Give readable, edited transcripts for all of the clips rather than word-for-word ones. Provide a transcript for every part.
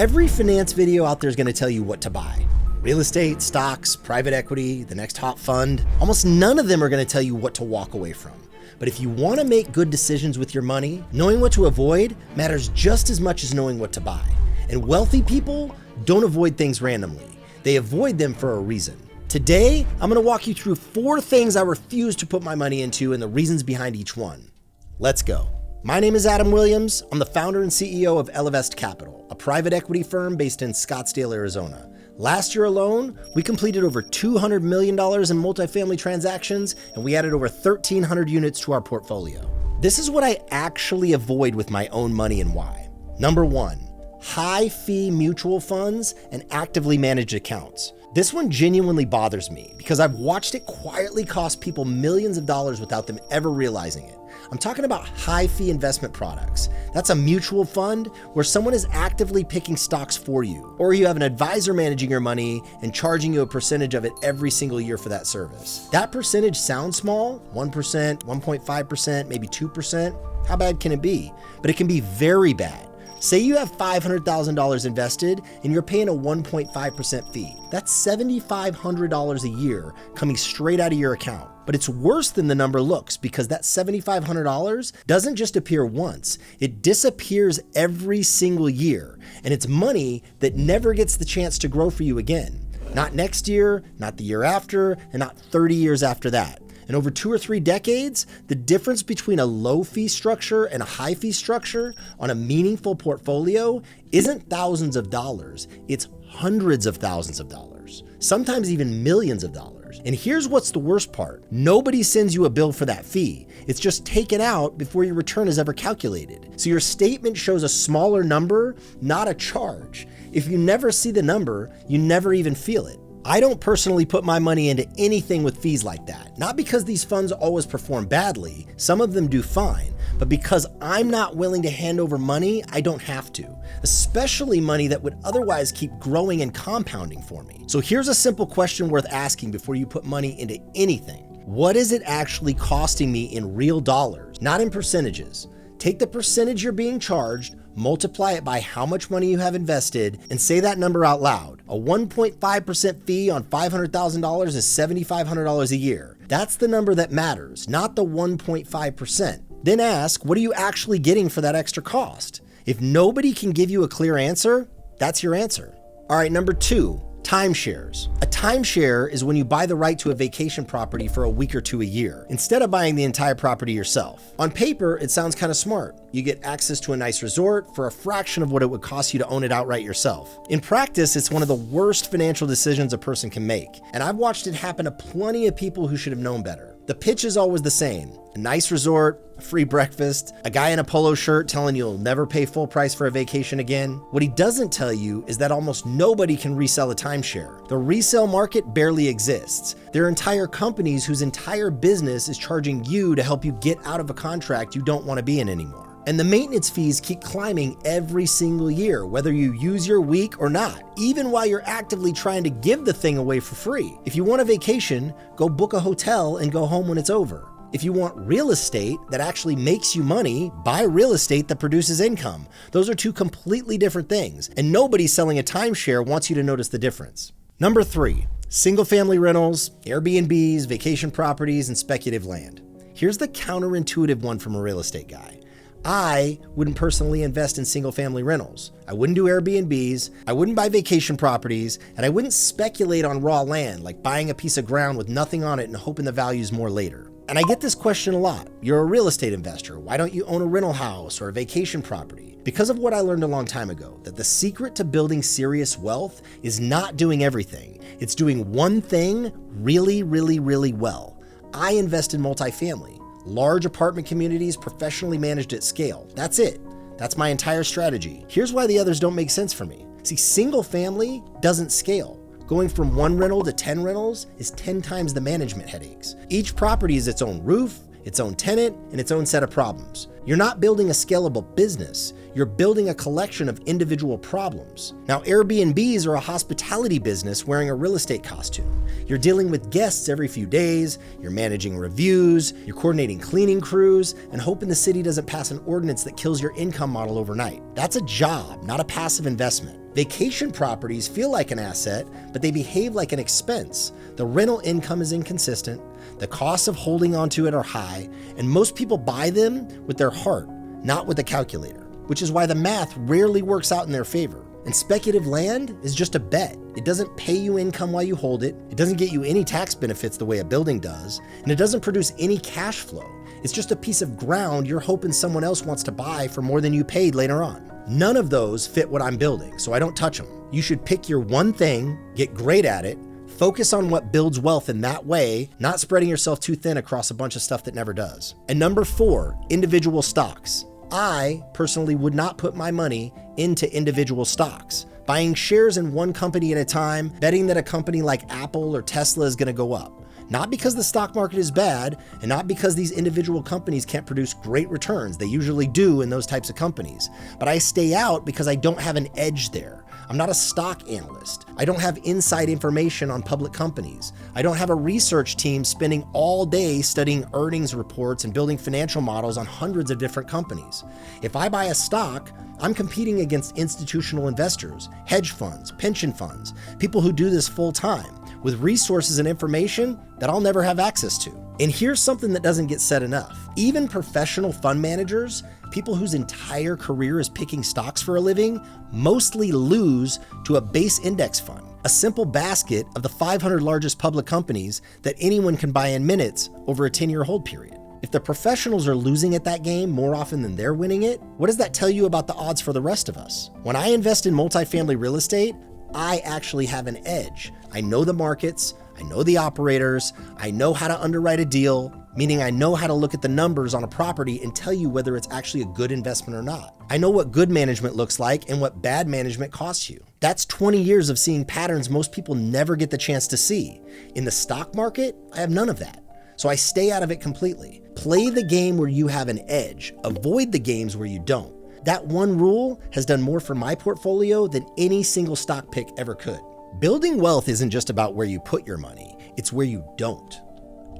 Every finance video out there is going to tell you what to buy. Real estate, stocks, private equity, the next hot fund. Almost none of them are going to tell you what to walk away from. But if you want to make good decisions with your money, knowing what to avoid matters just as much as knowing what to buy. And wealthy people don't avoid things randomly. They avoid them for a reason. Today, I'm going to walk you through 4 things I refuse to put my money into and the reasons behind each one. Let's go. My name is Adam Williams. I'm the founder and CEO of Untitled Capital, a private equity firm based in Scottsdale, Arizona. Last year alone, we completed over $200 million in multifamily transactions, and we added over 1,300 units to our portfolio. This is what I actually avoid with my own money and why. Number 1, high-fee mutual funds and actively managed accounts. This one genuinely bothers me because I've watched it quietly cost people millions of dollars without them ever realizing it. I'm talking about high-fee investment products. That's a mutual fund where someone is actively picking stocks for you, or you have an advisor managing your money and charging you a percentage of it every single year for that service. That percentage sounds small, 1%, 1.5%, maybe 2%. How bad can it be? But it can be very bad. Say you have $500,000 invested and you're paying a 1.5% fee. That's $7,500 a year coming straight out of your account. But it's worse than the number looks because that $7,500 doesn't just appear once, it disappears every single year. And it's money that never gets the chance to grow for you again. Not next year, not the year after, and not 30 years after that. And over 2 or 3 decades, the difference between a low fee structure and a high fee structure on a meaningful portfolio isn't thousands of dollars, it's hundreds of thousands of dollars, sometimes even millions of dollars. And here's what's the worst part. Nobody sends you a bill for that fee. It's just taken out before your return is ever calculated. So your statement shows a smaller number, not a charge. If you never see the number, you never even feel it. I don't personally put my money into anything with fees like that. Not because these funds always perform badly, some of them do fine, but because I'm not willing to hand over money I don't have to, especially money that would otherwise keep growing and compounding for me. So here's a simple question worth asking before you put money into anything. What is it actually costing me in real dollars, not in percentages? Take the percentage you're being charged, multiply it by how much money you have invested, and say that number out loud. A 1.5% fee on $500,000 is $7,500 a year. That's the number that matters, not the 1.5%. Then ask, what are you actually getting for that extra cost? If nobody can give you a clear answer, that's your answer. All right, number 2. Timeshares. A timeshare is when you buy the right to a vacation property for a week or 2 a year, instead of buying the entire property yourself. On paper, it sounds kind of smart. You get access to a nice resort for a fraction of what it would cost you to own it outright yourself. In practice, it's one of the worst financial decisions a person can make, and I've watched it happen to plenty of people who should have known better. The pitch is always the same. A nice resort, a free breakfast, a guy in a polo shirt telling you'll never pay full price for a vacation again. What he doesn't tell you is that almost nobody can resell a timeshare. The resale market barely exists. There are entire companies whose entire business is charging you to help you get out of a contract you don't want to be in anymore. And the maintenance fees keep climbing every single year, whether you use your week or not, even while you're actively trying to give the thing away for free. If you want a vacation, go book a hotel and go home when it's over. If you want real estate that actually makes you money, buy real estate that produces income. Those are 2 completely different things, and nobody selling a timeshare wants you to notice the difference. Number 3, single-family rentals, Airbnbs, vacation properties, and speculative land. Here's the counterintuitive one from a real estate guy. I wouldn't personally invest in single-family rentals. I wouldn't do Airbnbs, I wouldn't buy vacation properties, and I wouldn't speculate on raw land, like buying a piece of ground with nothing on it and hoping the value's more later. And I get this question a lot. You're a real estate investor. Why don't you own a rental house or a vacation property? Because of what I learned a long time ago, that the secret to building serious wealth is not doing everything. It's doing one thing really, really, really well. I invest in multifamily. Large apartment communities professionally managed at scale. That's it. That's my entire strategy. Here's why the others don't make sense for me. See, single family doesn't scale. Going from 1 rental to 10 rentals is 10 times the management headaches. Each property is its own roof, its own tenant, and its own set of problems. You're not building a scalable business. You're building a collection of individual problems. Now, Airbnbs are a hospitality business wearing a real estate costume. You're dealing with guests every few days, you're managing reviews, you're coordinating cleaning crews, and hoping the city doesn't pass an ordinance that kills your income model overnight. That's a job, not a passive investment. Vacation properties feel like an asset, but they behave like an expense. The rental income is inconsistent, the costs of holding onto it are high, and most people buy them with their heart, not with a calculator, which is why the math rarely works out in their favor. And speculative land is just a bet. It doesn't pay you income while you hold it, it doesn't get you any tax benefits the way a building does, and it doesn't produce any cash flow. It's just a piece of ground you're hoping someone else wants to buy for more than you paid later on. None of those fit what I'm building, so I don't touch them. You should pick your one thing, get great at it, focus on what builds wealth in that way, not spreading yourself too thin across a bunch of stuff that never does. And number 4, individual stocks. I personally would not put my money into individual stocks. Buying shares in one company at a time, betting that a company like Apple or Tesla is going to go up. Not because the stock market is bad, and not because these individual companies can't produce great returns. They usually do in those types of companies. But I stay out because I don't have an edge there. I'm not a stock analyst. I don't have inside information on public companies. I don't have a research team spending all day studying earnings reports and building financial models on hundreds of different companies. If I buy a stock, I'm competing against institutional investors, hedge funds, pension funds, people who do this full time, with resources and information that I'll never have access to. And here's something that doesn't get said enough. Even professional fund managers, people whose entire career is picking stocks for a living, mostly lose to a base index fund, a simple basket of the 500 largest public companies that anyone can buy in minutes over a 10-year hold period. If the professionals are losing at that game more often than they're winning it, what does that tell you about the odds for the rest of us? When I invest in multifamily real estate, I actually have an edge. I know the markets, I know the operators, I know how to underwrite a deal, meaning I know how to look at the numbers on a property and tell you whether it's actually a good investment or not. I know what good management looks like and what bad management costs you. That's 20 years of seeing patterns most people never get the chance to see. In the stock market, I have none of that. So I stay out of it completely. Play the game where you have an edge. Avoid the games where you don't. That one rule has done more for my portfolio than any single stock pick ever could. Building wealth isn't just about where you put your money, it's where you don't.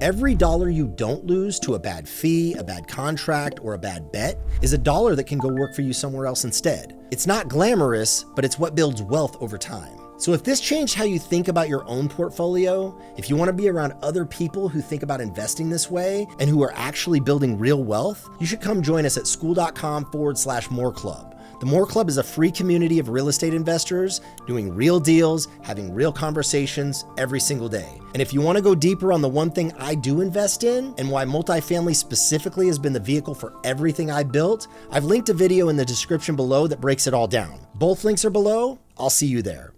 Every dollar you don't lose to a bad fee, a bad contract, or a bad bet is a dollar that can go work for you somewhere else instead. It's not glamorous, but it's what builds wealth over time. So if this changed how you think about your own portfolio, if you want to be around other people who think about investing this way and who are actually building real wealth, you should come join us at school.com/More Club. The More Club is a free community of real estate investors doing real deals, having real conversations every single day. And if you want to go deeper on the one thing I do invest in and why multifamily specifically has been the vehicle for everything I built, I've linked a video in the description below that breaks it all down. Both links are below. I'll see you there.